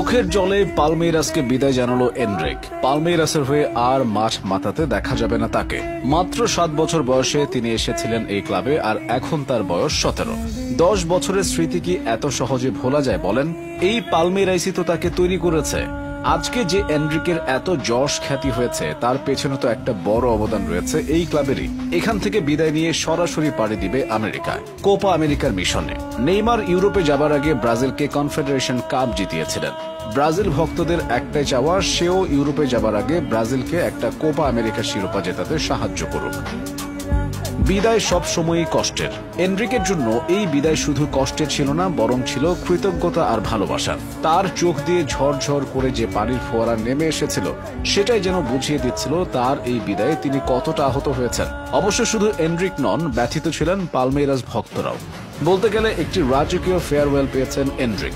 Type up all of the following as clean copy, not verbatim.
চোখের জলে পালমেইরাসকে বিদায় জানালো এনরিক। পালমেইরাসের হয়ে আর মাঠ মাতাতে দেখা যাবে না তাকে। মাত্র 7 বছর বয়সে তিনি এসেছিলেন এই ক্লাবে, আর এখন তার বয়স 17। 10 বছরের স্মৃতি কি এত সহজে ভোলা যায় বলেন? এই পালমেইরাসই তো তাকে তৈরি করেছে। আজকে যে এনরিকের এত যশ খ্যাতি হয়েছে তার পেছনে তো একটা বড় অবদান রয়েছে এই ক্লাবেরই। এখান থেকে বিদায় নিয়ে সরাসরি পাড়ি দিবে আমেরিকায়, কোপা আমেরিকার মিশনে। নেইমার ইউরোপে যাবার আগে ব্রাজিলকে কনফেডারেশন কাপ জিতিয়েছিলেন। ব্রাজিল ভক্তদের একটাই চাওয়া, সেও ইউরোপে যাবার আগে ব্রাজিলকে একটা কোপা আমেরিকা শিরোপা জেতাতে সাহায্য করুক। বিদায় সব সময়ই কষ্টের। এনরিকের জন্য এই বিদায় শুধু কষ্টের ছিল না, বরং ছিল কৃতজ্ঞতা আর ভালোবাসার। তার চোখ দিয়ে ঝরঝর করে যে পানির ফোয়ারা নেমে এসেছিল, সেটাই যেন বুঝিয়ে দিচ্ছিল তার এই বিদায়ে তিনি কতটা আহত হয়েছেন। অবশ্য শুধু এনরিক নন, ব্যথিত ছিলেন পালমেইরাস ভক্তরাও। বলতে গেলে একটি রাজকীয় ফেয়ারওয়েল পেয়েছেন এনরিক।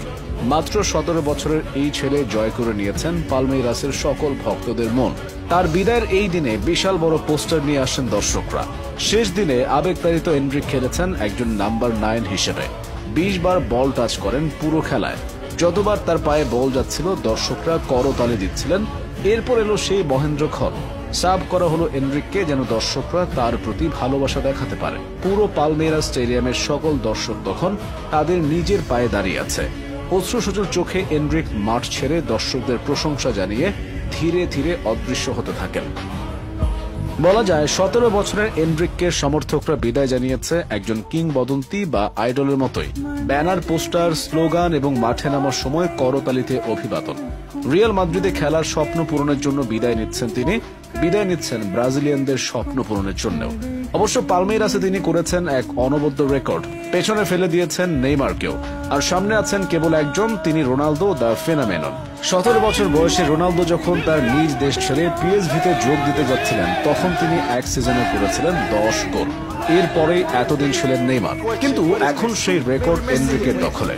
মাত্র 17 বছরের এই ছেলে জয় করে নিয়েছেন পালমেইরাসের সকল ভক্তদের মন। তার বিদায়ের এই দিনে বিশাল বড় পোস্টার নিয়ে আসেন দর্শকরা। শেষ দিনে আবেগতাড়িত এনরিক খেলেছেন একজন নাম্বার 9 হিসেবে। 20 বার বল টাচ করেন পুরো খেলায়। যতবার তার পায়ে বল যাচ্ছিল দর্শকরা করতালি দিচ্ছিলেন। এরপর এলো সেই মহেন্দ্রক্ষণ। সাব করা হলো এনরিককে, যেন দর্শকরা তার প্রতি ভালোবাসা দেখাতে পারে। পুরো পালমেইরাস স্টেডিয়ামের সকল দর্শক তখন তাদের নিজের পায়ে দাঁড়িয়ে আছে। অশ্রুসজল চোখে এনরিক মাঠ ছেড়ে দর্শকদের প্রশংসা জানিয়ে ধীরে ধীরে অদৃশ্য হতে থাকেন। বলা যায় 17 বছরের এনরিককে সমর্থকরা বিদায় জানিয়েছে একজন কিংবদন্তি বা আইডলের মতোই। ব্যানার, পোস্টার, স্লোগান এবং মাঠে নামার সময় করতালিতে অভিবাদন। রিয়াল মাদ্রিদে খেলার স্বপ্ন পূরণের জন্য বিদায় নিচ্ছেন তিনি, বিদায় নিচ্ছেন ব্রাজিলিয়ানদের স্বপ্ন পূরণের জন্যও। অবশ্য পালমেইরাসে তিনি করেছেন এক অনবদ্য রেকর্ড। পেছনে ফেলে দিয়েছেন নেইমারকেও, আর সামনে আছেন কেবল একজন, তিনি রোনালদো দ্য ফেনামেনন। 17 বছর বয়সে রোনালদো যখন তার নিজ দেশ ছেড়ে পিএসভিতে যোগ দিতে যাচ্ছিলেন, তখন তিনি এক সিজনে করেছিলেন 10 গোল। এরপরেই এতদিন ছিলেন নেইমার, কিন্তু এখন সেই রেকর্ড এনরিকের দখলে।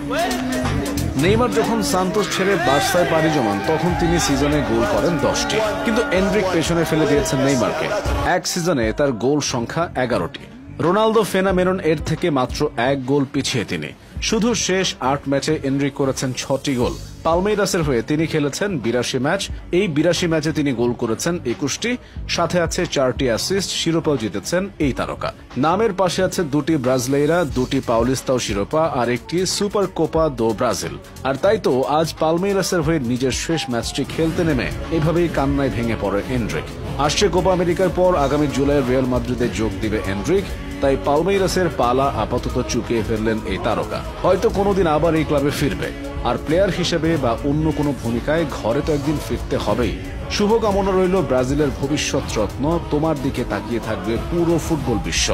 নেইমার যখন সান্তোস ছেড়ে বার্সায় পাড়ি জমান, তখন তিনি সিজনে গোল করেন 10টি, কিন্তু এনরিক পেছনে ফেলে দিয়েছেন নেইমারকে। এক সিজনে তার গোল সংখ্যা 11টি। রোনালদো ফেনামেনন এর থেকে মাত্র 1 গোল পিছিয়ে তিনি। শুধু শেষ 8 ম্যাচে এনরিক করেছেন 6টি গোল। পালমেইরাসের হয়ে তিনি খেলেছেন 82 ম্যাচ। এই 82 ম্যাচে তিনি গোল করেছেন 21টি, সাথে আছে 4টি অ্যাসিস্ট। শিরোপাও জিতেছেন এই তারকা। নামের পাশে আছে 2টি ব্রাজিলেইরা, 2টি পাউলিস্তাও শিরোপা আর একটি সুপার কোপা দো ব্রাজিল। আর তাই তো আজ পালমেইরাসের হয়ে নিজের শেষ ম্যাচটি খেলতে নেমে এভাবেই কান্নায় ভেঙে পড়ে এনরিক। আসছে কোপা আমেরিকার পর আগামী জুলাই রিয়াল মাদ্রিদে যোগ দিবে এনরিক। তাই পালমেইরাসের পালা আপাতত চুকিয়ে ফেললেন এই তারকা। হয়তো কোনোদিন আবার এই ক্লাবে ফিরবে, আর প্লেয়ার হিসেবে বা অন্য কোনো ভূমিকায় ঘরে তো একদিন ফিরতে হবেই। শুভকামনা রইল ব্রাজিলের ভবিষ্যৎ রত্ন। তোমার দিকে তাকিয়ে থাকবে পুরো ফুটবল বিশ্ব।